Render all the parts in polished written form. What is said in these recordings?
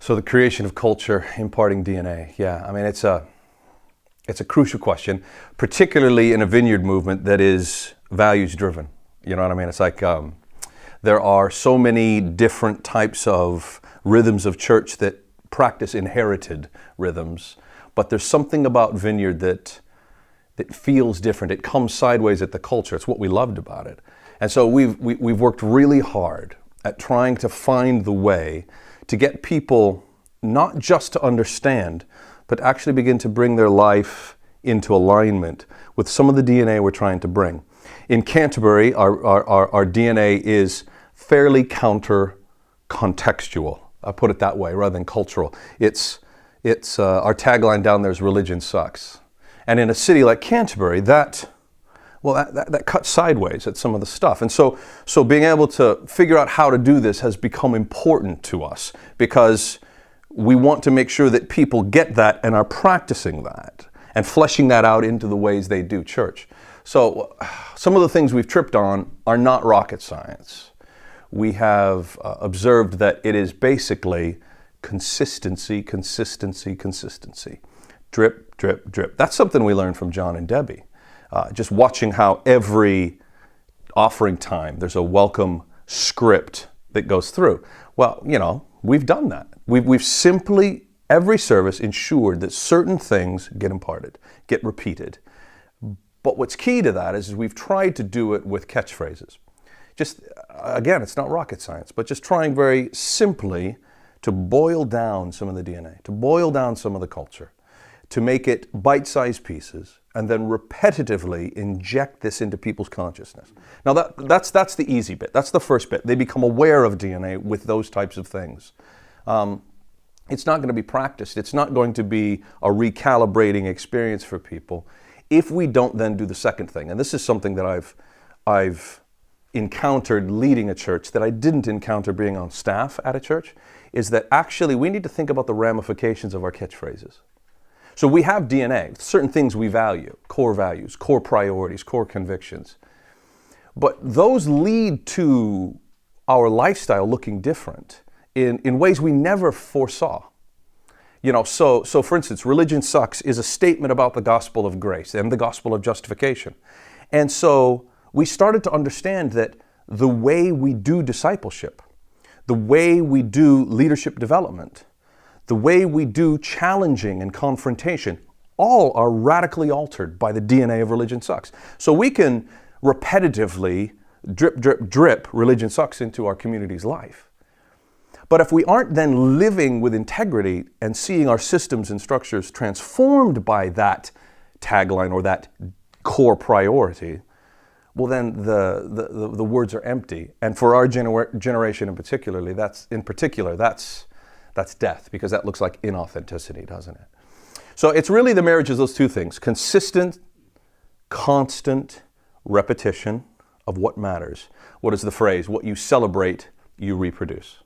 So the creation of culture, imparting DNA. Yeah, I mean, it's a crucial question, particularly in a vineyard movement that is values driven. You know what I mean? It's like there are so many different types of rhythms of church that practice inherited rhythms, but there's something about Vineyard that feels different. It comes sideways at the culture. It's what we loved about it. And so we've worked really hard at trying to find the way to get people not just to understand, but actually begin to bring their life into alignment with some of the DNA we're trying to bring. In Canterbury, our DNA is fairly counter-contextual. I put it that way rather than cultural. It's our tagline down there is "Religion sucks." And in a city like Canterbury, that cuts sideways at some of the stuff. And so being able to figure out how to do this has become important to us because we want to make sure that people get that and are practicing that and fleshing that out into the ways they do church. So some of the things we've tripped on are not rocket science. We have observed that it is basically consistency. Drip, drip, drip. That's something we learned from John and Debbie. Just watching how every offering time there's a welcome script that goes through. Well, you know, we've done that. We've simply, every service, ensured that certain things get imparted, get repeated. But what's key to that is we've tried to do it with catchphrases. Just, again, it's not rocket science, but just trying very simply to boil down some of the DNA, to boil down some of the culture, to make it bite-sized pieces, and then repetitively inject this into people's consciousness. Now that's the easy bit. That's the first bit. They become aware of DNA with those types of things. It's not going to be practiced. It's not going to be a recalibrating experience for people if we don't then do the second thing. And this is something that I've encountered leading a church that I didn't encounter being on staff at a church, is that actually we need to think about the ramifications of our catchphrases. So we have DNA, certain things we value, core values, core priorities, core convictions. But those lead to our lifestyle looking different in ways we never foresaw. You know, so for instance, religion sucks is a statement about the gospel of grace and the gospel of justification. And so we started to understand that the way we do discipleship, the way we do leadership development, the way we do challenging and confrontation, all are radically altered by the DNA of religion sucks. So we can repetitively drip, drip, drip religion sucks into our community's life. But if we aren't then living with integrity and seeing our systems and structures transformed by that tagline or that core priority, well then the words are empty. And for our generation that's death, because that looks like inauthenticity, doesn't it? So it's really the marriage of those two things: consistent, constant repetition of what matters. What is the phrase? What you celebrate, you reproduce.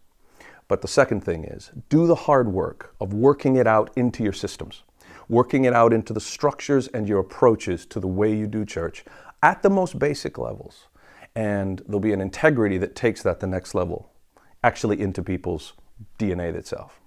But the second thing is, do the hard work of working it out into your systems, working it out into the structures and your approaches to the way you do church at the most basic levels. And there'll be an integrity that takes that the next level, actually into people's DNA itself.